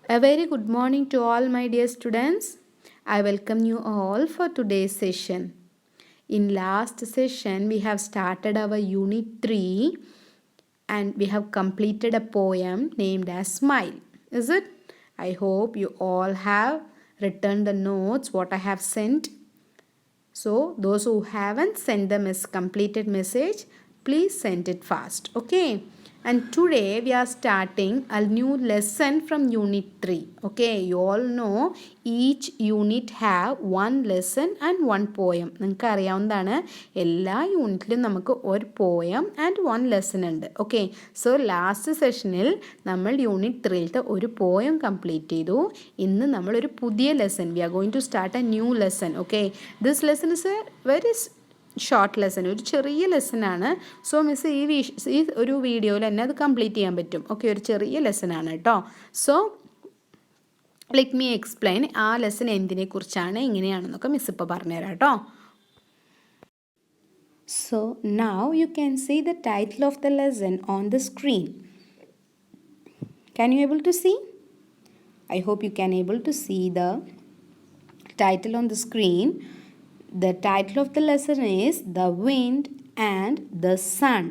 A very good morning to all my dear students. I welcome you all for today's session. In last session we have started our unit 3 and we have completed a poem named as Smile. Is it? I hope you all have written the notes what I have sent. So those who haven't sent the completed message, please send it fast. Okay. And today we are starting a new lesson from unit 3. Okay. You all know each unit have one lesson and one poem. നിങ്ങൾക്ക് അറിയാവുന്നതാണ് എല്ലാ യൂണിറ്റിലും നമുക്ക് ഒരു poem and one lesson ഉണ്ട്. Okay. So last സെഷനിൽ നമ്മൾ unit 3യിലത്തെ ഒരു poem complete ചെയ്തു. ഇന്ന് നമ്മളൊരു പുതിയ lesson we are going to start a new lesson. Okay. This lesson is a very short lesson, ഒരു ചെറിയ ലെസനാണ്. സോ മിസ് ഈ ഒരു വീഡിയോയിൽ തന്നെ അത് കംപ്ലീറ്റ് ചെയ്യാൻ പറ്റും. ഓക്കെ. ഒരു ചെറിയ ലെസനാണ് കേട്ടോ. സോ ലെറ്റ് മീ എക്സ്പ്ലെയിൻ ആ ലെസൺ എന്തിനെ കുറിച്ചാണ് എങ്ങനെയാണെന്നൊക്കെ മിസ് ഇപ്പോൾ പറഞ്ഞുതരാം കേട്ടോ. So now you can see the title of the lesson on the screen. Can you able to see? I hope you can able to see the title on the screen. The title of the lesson is The Wind and the Sun.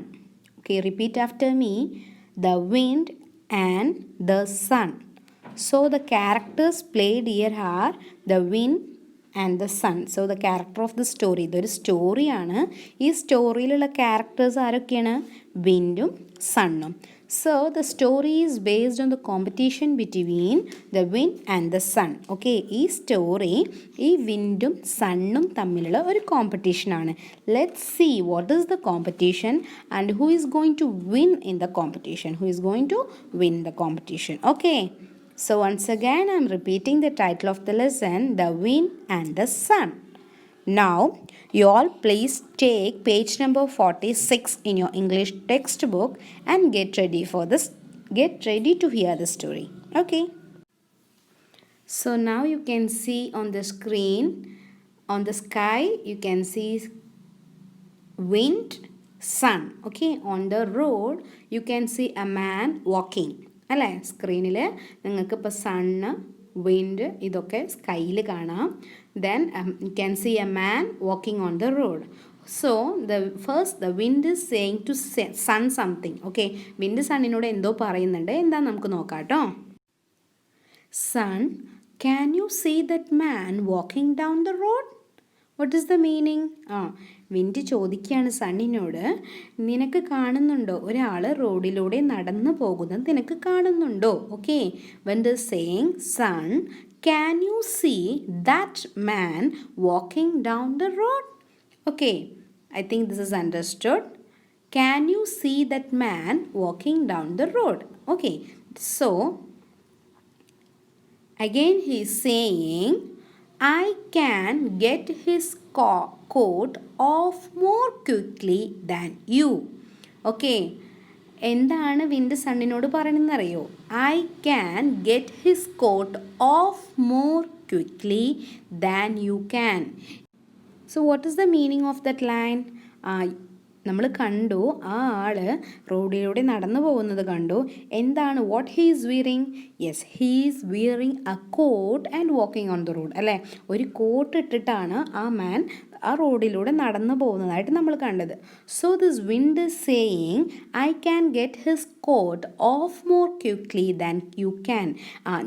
Okay, repeat after me. The wind and the sun. So the characters played here are the wind and the sun. So the character of the story. ഇതൊരു സ്റ്റോറിയാണ്. ഈ സ്റ്റോറിയിലുള്ള characters ആരൊക്കെയാണ്? വിൻഡും സണ്ണും. So the story is based on the competition between the wind and the sun. Okay, ഈ story ഈ വിൻഡും സണ്ണും തമ്മിലുള്ള ഒരു competition ആണ്. Let's see what is the competition and who is going to win in the competition. Who is going to win the competition? Okay. So once again I am repeating the title of the lesson, The Wind and the Sun. Now you all please take page number 46 in your English textbook and get ready to hear the story. Okay. So now you can see on the screen, on the sky you can see wind, sun. Okay. On the road you can see a man walking. അല്ലേ? സ്ക്രീനിൽ നിങ്ങൾക്കിപ്പോൾ sun, wind ഇതൊക്കെ സ്കൈയിൽ കാണാം. Then you can see a man walking on the road. So the wind is saying to sun something. Okay, wind സണ്ണിനോട് എന്തോ പറയുന്നുണ്ട്. എന്താ നമുക്ക് നോക്കാം കേട്ടോ. Sun, can you see that man walking down the road? What is the meaning? Wind ചോദിക്കുകയാണ് സണ്ണിനോട്, നിനക്ക് കാണുന്നുണ്ടോ ഒരാൾ റോഡിലൂടെ നടന്നു പോകുന്നത് നിനക്ക് കാണുന്നുണ്ടോ? Okay, when they saying sun, can you see that man walking down the road? Okay, I think this is understood. Can you see that man walking down the road? Okay, so again he is saying, I can get his coat off more quickly than you. Okay, എന്താണ് wind സണ്ണിനോട് പറയണമെന്നറിയോ? I can get his coat off more quickly than you can. So what is the meaning of that line? നമ്മൾ കണ്ടു, ആ ആൾ റോഡിലൂടെ നടന്നു പോകുന്നത് കണ്ടു. എന്താണ് what he is wearing? Yes, he is wearing a coat and walking on the road. അല്ലേ, ഒരു കോട്ട് ഇട്ടിട്ടാണ് ആ മാൻ ആ റോഡിലൂടെ നടന്നു പോകുന്നതായിട്ട് നമ്മൾ കണ്ടത്. So this wind is saying I can get his coat off more quickly than you can.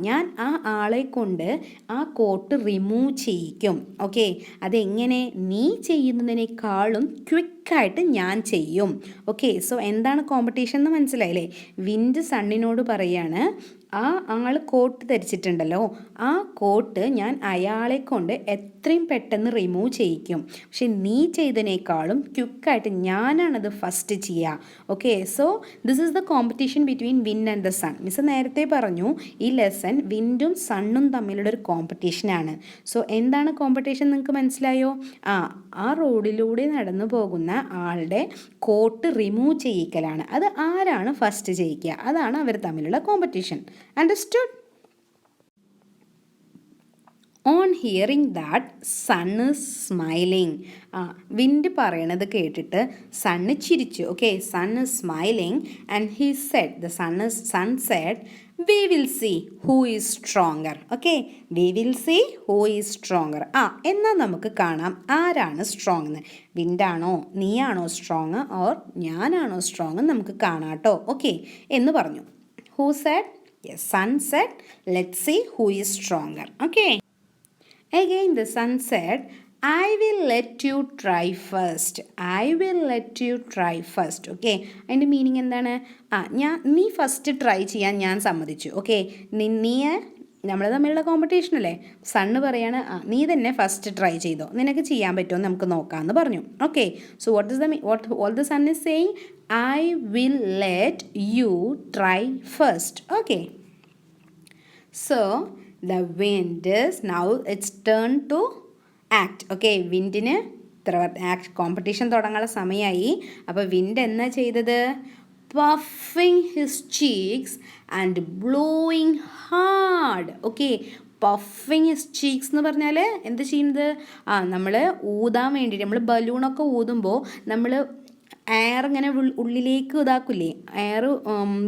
ഞാൻ ആ ആളെ കൊണ്ട് ആ കോട്ട് റിമൂവ് ചെയ്യിക്കും. ഓക്കെ, അതെങ്ങനെ? നീ ചെയ്യുന്നതിനേക്കാളും ക്വിക്കായിട്ട് ഞാൻ ചെയ്യും. ഓക്കെ, സോ എന്താണ് കോമ്പറ്റീഷൻ എന്ന് മനസ്സിലായില്ലേ? വിൻഡ് സണ്ണിനോട് പറയാണ്, ആ ആൾ കോട്ട് ധരിച്ചിട്ടുണ്ടല്ലോ, ആ കോട്ട് ഞാൻ അയാളെ കൊണ്ട് എത്രയും പെട്ടെന്ന് റിമൂവ് ചെയ്യിക്കും. പക്ഷെ നീ ചെയ്തതിനേക്കാളും ക്വിക്കായിട്ട് ഞാനാണത് ഫസ്റ്റ് ചെയ്യുക. Okay, so this is the competition between wind and the sun. Miss നേരത്തെ പറഞ്ഞു ഈ ലെസൺ വിൻഡും സണ്ണും തമ്മിലുള്ള ഒരു കോമ്പറ്റീഷനാണ്. സോ എന്താണ് കോമ്പറ്റീഷൻ നിങ്ങൾക്ക് മനസ്സിലായോ? ആ റോഡിലൂടെ നടന്നു പോകുന്ന ആളുടെ കോട്ട് റിമൂവ് ചെയ്യിക്കലാണ്. അത് ആരാണ് ഫസ്റ്റ് ചെയ്യിക്കുക, അതാണ് അവർ തമ്മിലുള്ള competition. Understood? On hearing that, sun is smiling. Wind പറയണത് കേട്ടിട്ട് സണ്ണ് ചിരിച്ചു. Okay, sun is smiling and he said, the sun said, we will see who is stronger. Okay, we will see who is stronger. എന്നാൽ നമുക്ക് കാണാം ആരാണ് strong എന്ന്. വിൻഡാണോ നീയാണോ strong or ഞാനാണോ സ്ട്രോങ് നമുക്ക് കാണാം കേട്ടോ. ഓക്കെ എന്ന് പറഞ്ഞു. Who said? Yes, sun said, let's see who is stronger. Okay. Again the sun said, I will let you try first. I will let you try first. Okay. അതിൻ്റെ meaning എന്താണ്? നീ first try ചെയ്യാൻ ഞാൻ സമ്മതിച്ചു. Okay, നീ നമ്മൾ തമ്മിലുള്ള competition അല്ലേ. സണ്ണ് പറയാണ് നീ തന്നെ ഫസ്റ്റ് ട്രൈ ചെയ്തോ, നിനക്ക് ചെയ്യാൻ പറ്റുമോ നമുക്ക് നോക്കാമെന്ന് പറഞ്ഞു. Okay, so what the sun is saying? I will let you try first. Okay. So the wind is now it's turn to act. Okay, വിൻഡിന് കോമ്പറ്റീഷൻ തുടങ്ങാനുള്ള സമയമായി. അപ്പോൾ വിൻഡ് എന്നാ ചെയ്തത്? puffing his cheeks and blowing hard. Okay, puffing his cheeks എന്ന് പറഞ്ഞാൽ എന്ത് ചെയ്യുന്നത്? നമ്മൾ ഊതാൻ വേണ്ടിയിട്ട് നമ്മൾ ബലൂണൊക്കെ ഊതുമ്പോൾ നമ്മൾ എയർ ഇങ്ങനെ ഉള്ളിലേക്ക് ഇതാക്കില്ലേ, എയർ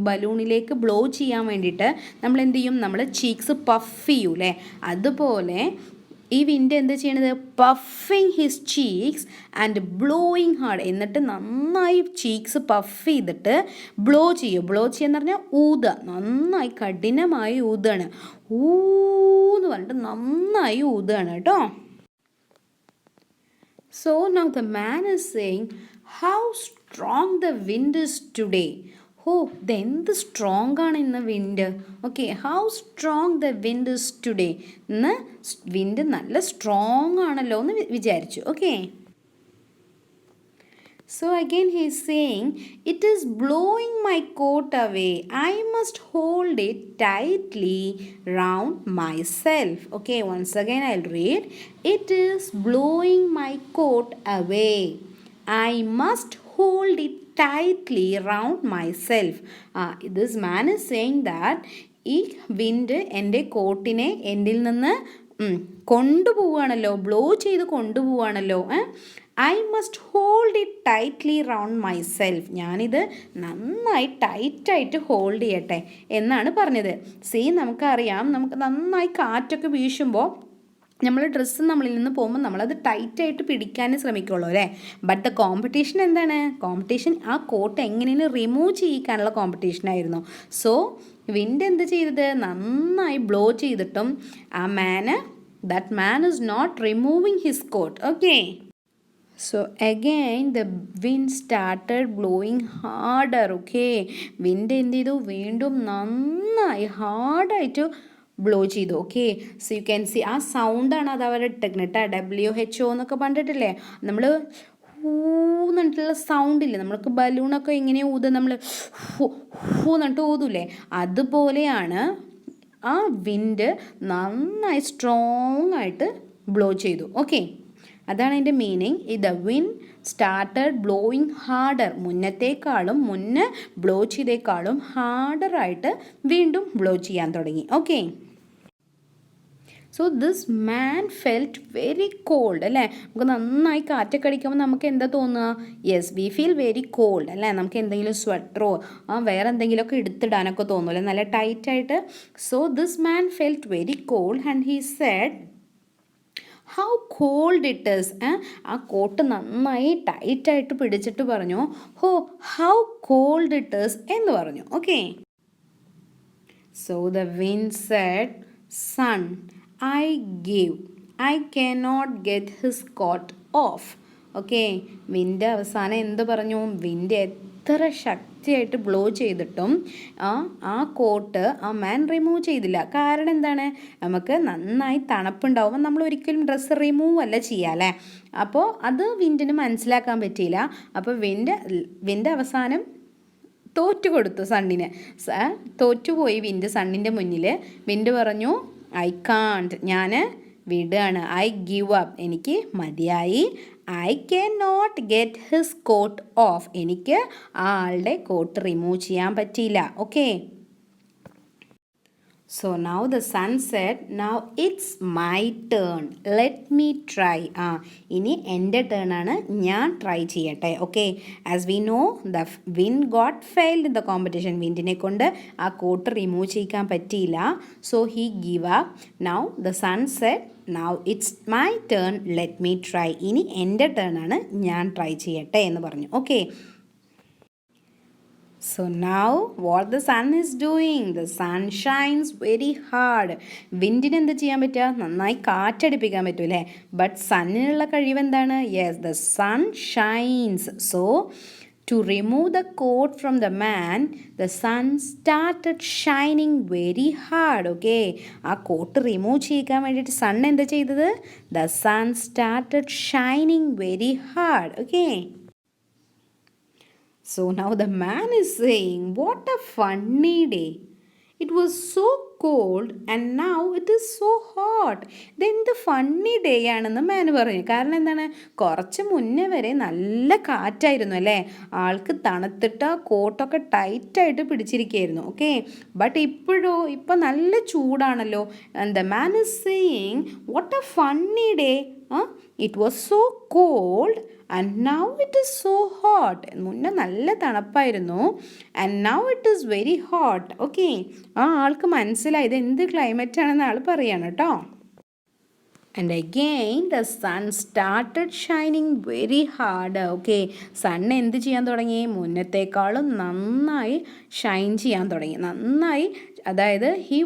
ബലൂണിലേക്ക് ബ്ലോ ചെയ്യാൻ വേണ്ടിയിട്ട് നമ്മൾ എന്ത് ചെയ്യും? നമ്മൾ ചീക്സ് പഫ് ചെയ്യും അല്ലേ. അതുപോലെ ഈ വിൻഡ് എന്ത് ചെയ്യണത്? Puffing his cheeks and blowing hard. എന്നിട്ട് നന്നായി ചീക്സ് പഫ് ചെയ്തിട്ട് ബ്ലോ ചെയ്യും. ബ്ലോ ചെയ്യാന്ന് പറഞ്ഞാൽ ഊതുക, നന്നായി കഠിനമായി ഊതുകയാണ്. ഊന്ന് പറഞ്ഞിട്ട് നന്നായി ഊതുകയാണ് കേട്ടോ. So now the man is saying, how strong the wind is today. ഇതെന്ത് സ്ട്രോങ് ആണ് ഇന്ന് wind. Okay, how strong the wind is today. ഇന്ന് വിൻഡ് നല്ല സ്ട്രോങ് ആണല്ലോ എന്ന് വിചാരിച്ചു. Okay, so again he is saying, it is blowing my coat away. I must hold it tightly round myself. Okay, once again I'll read. It is blowing my coat away. I must hold it tightly round myself. This man is saying that ഈ wind എൻ്റെ കോട്ടിനെ എന്നിൽ നിന്ന് കൊണ്ടുപോവുകയാണല്ലോ, blow ചെയ്ത് കൊണ്ടുപോവുകയാണല്ലോ. I must hold it tightly round myself. ഞാനിത് നന്നായി ടൈറ്റായിട്ട് ഹോൾഡ് ചെയ്യട്ടെ എന്നാണ് പറഞ്ഞത്. നമുക്കറിയാം, നമുക്ക് നന്നായി കാറ്റൊക്കെ വീശുമ്പോൾ നമ്മൾ ഡ്രസ്സ് നമ്മളിൽ നിന്ന് പോകുമ്പോൾ നമ്മളത് ടൈറ്റായിട്ട് പിടിക്കാനേ ശ്രമിക്കുള്ളൂ അല്ലേ. ബട്ട് ദ കോമ്പറ്റീഷൻ എന്താണ്? കോമ്പറ്റീഷൻ ആ കോട്ട് എങ്ങനെയാണ് റിമൂവ് ചെയ്യിക്കാനുള്ള കോമ്പറ്റീഷനായിരുന്നു. സോ വിൻഡ് എന്ത് ചെയ്തത്? നന്നായി ബ്ലോ ചെയ്തിട്ടും that man is not removing his coat. Okay. So again the wind started blowing harder. Okay, wind എന്ത് ചെയ്തു? വീണ്ടും നന്നായി ഹാർഡായിട്ട് ബ്ലോ ചെയ്തു. Okay, so you can see ആ സൗണ്ടാണ് അത് അവർ ഇട്ടേക്കുന്നത്. WHO എന്നൊക്കെ പറഞ്ഞിട്ടില്ലേ, നമ്മൾ എന്നിട്ടുള്ള സൗണ്ടില്ലേ, നമ്മൾക്ക് ബലൂണൊക്കെ എങ്ങനെ ഊതുക, നമ്മൾ എന്നിട്ട് ഊതൂലേ, അതുപോലെയാണ് ആ വിൻഡ് നന്നായി സ്ട്രോങ് ആയിട്ട് ബ്ലോ ചെയ്തു. ഓക്കെ, അതാണ് അതിൻ്റെ meaning. The wind started blowing harder. മുന്നേ ബ്ലോ ചെയ്തേക്കാളും ഹാർഡറായിട്ട് വീണ്ടും ബ്ലോ ചെയ്യാൻ തുടങ്ങി. Okay, so this man felt very called അല്ലേ. നമുക്ക് നന്നായി കാറ്റൊക്കെ അടിക്കുമ്പോൾ നമുക്ക് എന്താ തോന്നുക? Yes, we feel very called അല്ലേ. നമുക്ക് എന്തെങ്കിലും സ്വെറ്ററോ വേറെ എന്തെങ്കിലുമൊക്കെ എടുത്തിടാനൊക്കെ തോന്നുമല്ലേ, നല്ല ടൈറ്റായിട്ട്. So this man felt very cold and he said, how cold it is. ആ കോട്ട് നന്നായി ടൈറ്റായിട്ട് പിടിച്ചിട്ട് പറഞ്ഞു, ഹൗ കോൾഡ് ഇറ്റ് ഈസ് എന്ന് പറഞ്ഞു. Okay, so the wind said, sun I cannot get his coat off. Okay, wind അവസാനം എന്ത് പറഞ്ഞു? വിൻഡ് എത്ര ശക്തിയായിട്ട് ബ്ലോ ചെയ്തിട്ടും ആ കോട്ട് ആ മാൻ റിമൂവ് ചെയ്തില്ല. കാരണം എന്താണ്? നമുക്ക് നന്നായി തണുപ്പുണ്ടാവുമ്പോൾ നമ്മൾ ഒരിക്കലും ഡ്രസ്സ് റിമൂവ് അല്ല ചെയ്യുക അല്ലേ. അപ്പോൾ അത് വിൻഡിന് മനസ്സിലാക്കാൻ പറ്റിയില്ല. അപ്പോൾ വിൻഡ് അവസാനം തോറ്റു കൊടുത്തു സണ്ണിന്. തോറ്റുപോയി വിൻഡ് സണ്ണിൻ്റെ മുന്നിൽ. വിൻഡ് പറഞ്ഞു, ഐ കാൺട്ട്, ഞാൻ വിടുകയാണ്. ഐ ഗിവ് അപ്പ്, എനിക്ക് മതിയായി. I can not get his coat off, എനിക്ക് ആ ആളുടെ കോട്ട് റിമൂവ് ചെയ്യാൻ പറ്റിയില്ല. Okay, So now the son said, now it's my turn. Let me try. ഇനി എൻ്റെ ടേൺ ആണ്, ഞാൻ ട്രൈ ചെയ്യട്ടെ. Okay, as we know the wind got failed in the competition. വിൻഡിനെ കൊണ്ട് ആ കോട്ട് റിമൂവ് ചെയ്യാൻ പറ്റിയില്ല. So he give up. Now the sun said, now it's my turn, let me try. ഇനി എൻ്റെ ടേൺ ആണ്, ഞാൻ ട്രൈ ചെയ്യട്ടെ എന്ന് പറഞ്ഞു. Okay, so now what the sun is doing? The sun shines very hard. വിൻഡിന് എന്ത് ചെയ്യാൻ പറ്റുക? നന്നായി കാറ്റടിപ്പിക്കാൻ പറ്റും അല്ലേ? ബട്ട് സണ്ണിനുള്ള കഴിവ് എന്താണ്? Yes, the sun shines. So to remove the coat from the man, the sun started shining very hard. Okay, ആ coat remove ചെയ്യാൻ വേണ്ടിയിട്ട് സൺ എന്താ ചെയ്തത്? The sun started shining very hard. Okay. So now the man is saying, what a funny day. It was so cold and now it is so hot. ഇതെന്ത് funny day ആണെന്ന് മാൻ പറഞ്ഞു. കാരണം എന്താണ്? കുറച്ച് മുന്നേ വരെ നല്ല കാറ്റായിരുന്നു അല്ലേ? ആൾക്ക് തണുത്തിട്ട് കോട്ടൊക്കെ ടൈറ്റായിട്ട് പിടിച്ചിരിക്കുകയായിരുന്നു. ഓക്കെ, ബട്ട് ഇപ്പം നല്ല ചൂടാണല്ലോ. And the man is saying, what a funny day. It was so cold and now it is so hot. മുന്നേ നല്ല തണുപ്പായിരുന്നു, and now it is very hot. Okay, ആ ആൾക്ക് മനസ്സിലായി ഇത് എന്ത് ക്ലൈമറ്റ് ആണെന്ന് ആൾ പറയാണ് കേട്ടോ. And again the sun started shining very hard. Okay, sun എന്ത് ചെയ്യാൻ തുടങ്ങി? മുന്നത്തേക്കാളും നന്നായി ഷൈൻ ചെയ്യാൻ തുടങ്ങി. നന്നായി, അതായത് he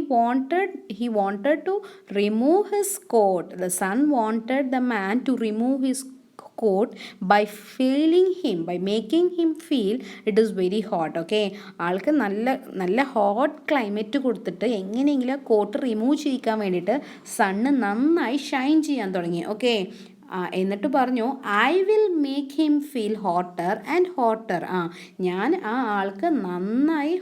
wanted to remove his coat. The sun wanted the man to remove his coat by making him feel it is very hot. Okay, ആൾക്ക് നല്ല ഹോട്ട് ക്ലൈമറ്റ് കൊടുത്തിട്ട് എങ്ങനെയെങ്കിലും കോട്ട് റിമൂവ് ചെയ്യിക്കാൻ വേണ്ടിയിട്ട് സണ്ണ് നന്നായി ഷൈൻ ചെയ്യാൻ തുടങ്ങി. ഓക്കെ, എന്നിട്ട് പറഞ്ഞു, I will make him feel hotter and hotter. ഞാൻ ആ ആൾക്ക് നന്നായി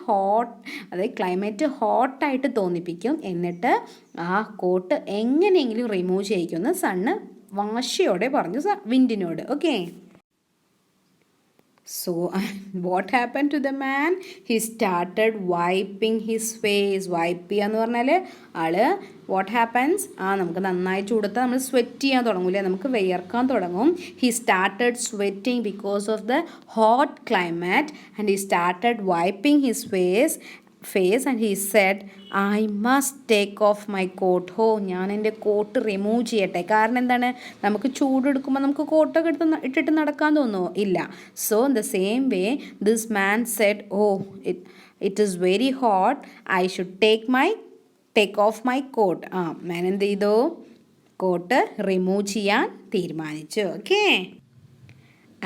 അതായത് ക്ലൈമറ്റ് ഹോട്ടായിട്ട് തോന്നിപ്പിക്കും, എന്നിട്ട് ആ കോട്ട് എങ്ങനെയെങ്കിലും റിമൂവ് ചെയ്യിക്കുമെന്ന് സണ്ണ് വാശിയോടെ പറഞ്ഞു വിൻഡിനോട്. Okay, so what happened to the man? He started wiping his face. Wipe ചെയ്യാന്ന് പറഞ്ഞാൽ ആള് what happens? നമുക്ക് നന്നായി ചൂടത്ത് നമ്മൾ സ്വെറ്റ് ചെയ്യാൻ തുടങ്ങൂലേ, നമുക്ക് വിയർക്കാൻ തുടങ്ങും. He started sweating because of the hot climate and he started wiping his face and he said, I must take off my coat. ഞാൻ എൻ്റെ കോട്ട് റിമൂവ് ചെയ്യട്ടെ. കാരണം എന്താണ്? നമുക്ക് ചൂടെടുക്കുമ്പോൾ നമുക്ക് കോട്ടൊക്കെ ഇട്ടിട്ട് നടക്കാൻ തോന്നുമോ? ഇല്ല. So in the same way this man said, it is very hot, I should take off my coat. Man എന്ത് ചെയ്തു? കോട്ട് റിമൂവ് ചെയ്യാൻ തീരുമാനിച്ചു. Okay,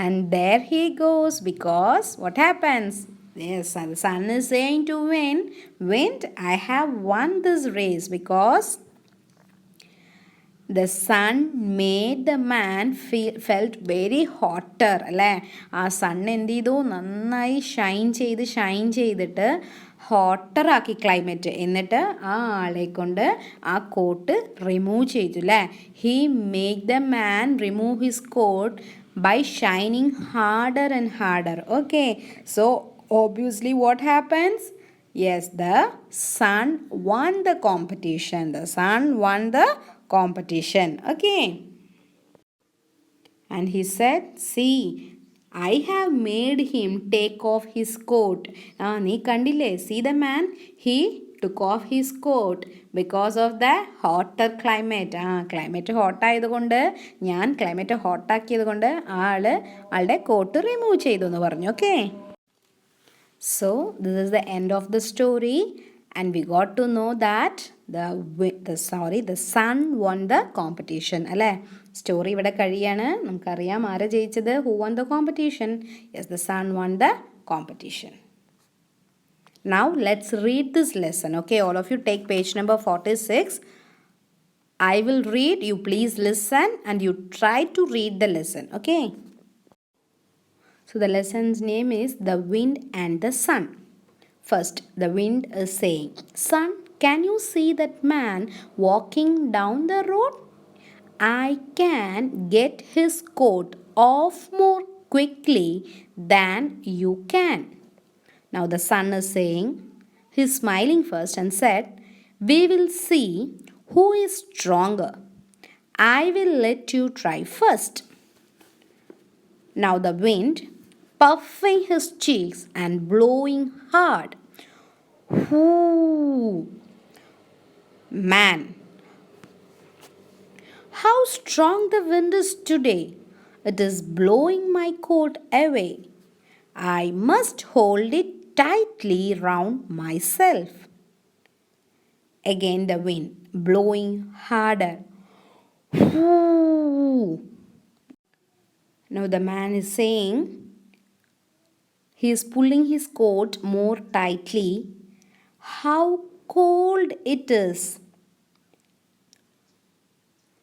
and there he goes, because what happens? Yes, and the sun is saying to wind, I have won this race, because the sun made the man felt very hotter. അല്ലേ? ആ sun എന്ത് ചെയ്തു? നന്നായി ഷൈൻ ചെയ്തിട്ട് ഹോട്ടറാക്കി climate. എന്നിട്ട് ആ ആളെ കൊണ്ട് ആ കോട്ട് റിമൂവ് ചെയ്തു അല്ലേ? He make the man remove his coat by shining harder and harder. Okay, so obviously what happens? Yes, the sun won the competition. Okay, and he said, see, I have made him take off his coat. നീ കണ്ടില്ലേ? See the man, he took off his coat because of the hotter climate. Climate ഹോട്ടായതുകൊണ്ട്, ഞാൻ climate ഹോട്ടാക്കിയത് കൊണ്ട് ആളുടെ coat remove ചെയ്തു എന്ന് പറഞ്ഞു. Okay, so this is the end of the story and we got to know that the sun won the competition. അല്ലേ? Story ഇവിടെ കഴിയാണ്. നമുക്കറിയാം ആരെ ജയിച്ചത്. who won the competition? Yes, the sun won the competition. Now let's read this lesson. Okay, all of you take page number 46. I will read, you please listen and you try to read the lesson. Okay, so the lesson's name is The Wind and the Sun. First, the wind is saying, Sun, can you see that man walking down the road? I can get his coat off more quickly than you can. Now the sun is saying, he's smiling first and said, We will see who is stronger. I will let you try first. Now the wind, puffing his cheeks and blowing hard. Whoo! Man, how strong the wind is today! It is blowing my coat away. I must hold it tightly round myself. Again the wind, blowing harder. Whoo! Now the man is saying he is pulling his coat more tightly. How cold it is!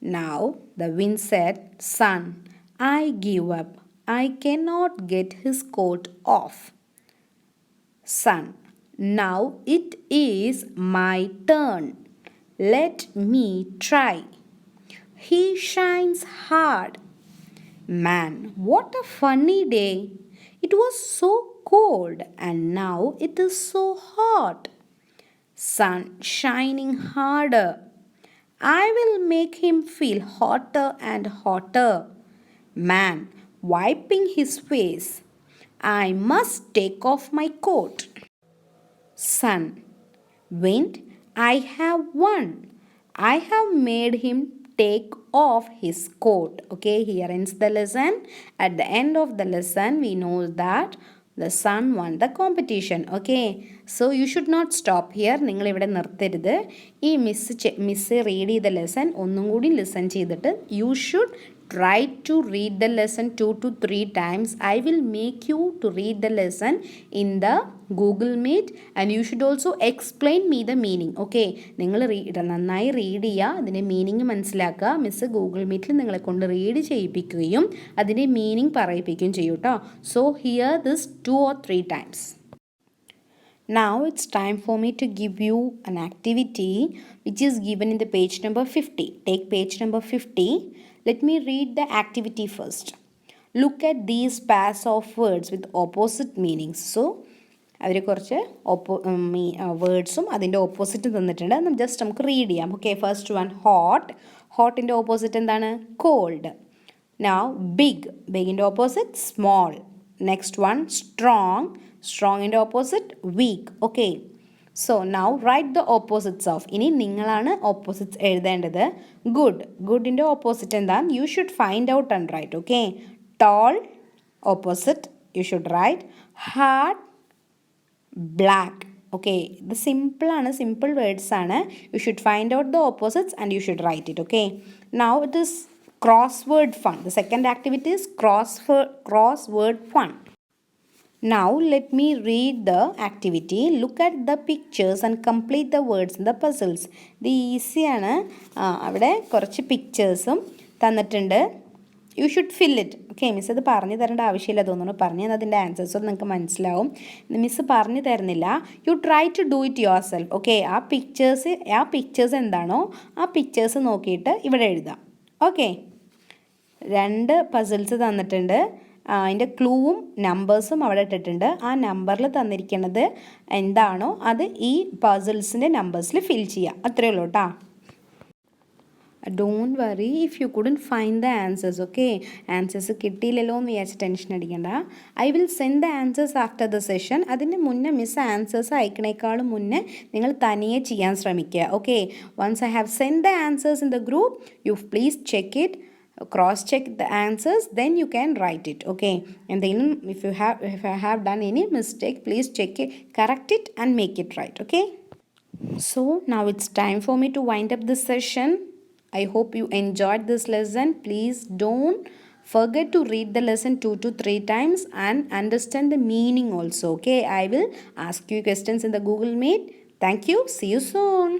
Now the wind said, Son, I give up. I cannot get his coat off. Son, now it is my turn. Let me try. He shines hard. Man, what a funny day. It was so cold and now it is so hot. Sun shining harder. I will make him feel hotter and hotter. Man wiping his face. I must take off my coat. Sun. Wind, I have won. I have made him take off his coat. Okay, here ends the lesson. At the end of the lesson, we know that the sun won the competition. Okay, so you should not stop here. നിങ്ങൾ ഇവിടെ നിർത്തരുത്. ഈ miss read ചെയ്ത lesson ഒന്നും കൂടി listen ചെയ്തിട്ട് you should try to read the lesson 2 to 3 times. I will make you to read the lesson in the Google Meet and you should also explain me the meaning. Okay, നിങ്ങൾ നന്നായി read ചെയ്യുക, അതിൻ്റെ meaning മനസ്സിലാക്കുക. Miss Google മീറ്റിൽ നിങ്ങളെ കൊണ്ട് read ചെയ്യിപ്പിക്കുകയും അതിൻ്റെ meaning പറയിപ്പിക്കുകയും ചെയ്യും കേട്ടോ. So here this 2 or 3 times. Now it's time for me to give you an activity which is given in the page number 50. Take page number 50. Let me read the activity first. Look at these pairs of words with opposite meanings. So, അവർ കുറച്ച് വേർഡ്സും അതിൻ്റെ opposite തന്നിട്ടുണ്ട്. Just നമുക്ക് read ചെയ്യാം. Okay, first one hot. ഹോട്ടിൻ്റെ opposite എന്താണ്? Cold. Now big. ബിഗിൻ്റെ opposite small. Next one strong. സ്ട്രോങ്ങിൻ്റെ opposite weak. Okay, so now write the opposites of. ഇനി നിങ്ങളാണ് ഓപ്പോസിറ്റ്സ് എഴുതേണ്ടത്. ഗുഡ്. ഗുഡിൻ്റെ ഓപ്പോസിറ്റ് എന്താണ്? You should find out and write. Okay, tall opposite you should write. Hard, black. Okay, ഇത് സിമ്പിളാണ്, simple words ആണ്. You should find out the opposites and you should right it. Okay, now it is crossword fun. The second activity is crossword fun. Now let me read the activity. Look at the pictures and complete the words in the puzzles. ഇത് ഈസിയാണ്. അവിടെ കുറച്ച് പിക്ചേഴ്സും തന്നിട്ടുണ്ട്. You should fill it. Okay, miss അത് പറഞ്ഞു തരേണ്ട ആവശ്യമില്ല തോന്നുന്നു. പറഞ്ഞു തന്നാൽ അതിൻ്റെ ആൻസേഴ്സും നിങ്ങൾക്ക് മനസ്സിലാവും. മിസ് പറഞ്ഞു തരുന്നില്ല. You try to do it yourself. Okay, ആ പിക്ചേഴ്സ് എന്താണോ ആ പിക്ചേഴ്സ് നോക്കിയിട്ട് ഇവിടെ എഴുതാം. ഓക്കെ, 2 പസിൽസ് തന്നിട്ടുണ്ട്. അതിൻ്റെ ക്ലൂവും നമ്പേഴ്സും അവിടെ ഇട്ടിട്ടുണ്ട്. ആ നമ്പറിൽ തന്നിരിക്കുന്നത് എന്താണോ അത് ഈ പസിൽസിൻ്റെ നമ്പേഴ്സിൽ ഫിൽ ചെയ്യുക. അത്രയേ ഉള്ളൂ കേട്ടോ. Don't worry if you couldn't find the answers. Okay, answers കിട്ടിയില്ലല്ലോ എന്ന് വിചാരിച്ച് ടെൻഷൻ അടിക്കണ്ട. I will send the answers after the session. അതിന് മുന്നേ മിസ് ആൻസേഴ്സ് അയക്കണേക്കാളും മുന്നേ നിങ്ങൾ തനിയെ ചെയ്യാൻ ശ്രമിക്കുക. Okay, once I have send the answers in the group you please check it, cross check the answers, then you can write it. Okay, and then if I have done any mistake, please check it, correct it and make it right. Okay, so now it's time for me to wind up this session. I hope you enjoyed this lesson. Please don't forget to read the lesson 2 to 3 times and understand the meaning also. Okay, I will ask you questions in the Google Meet. Thank you. See you soon.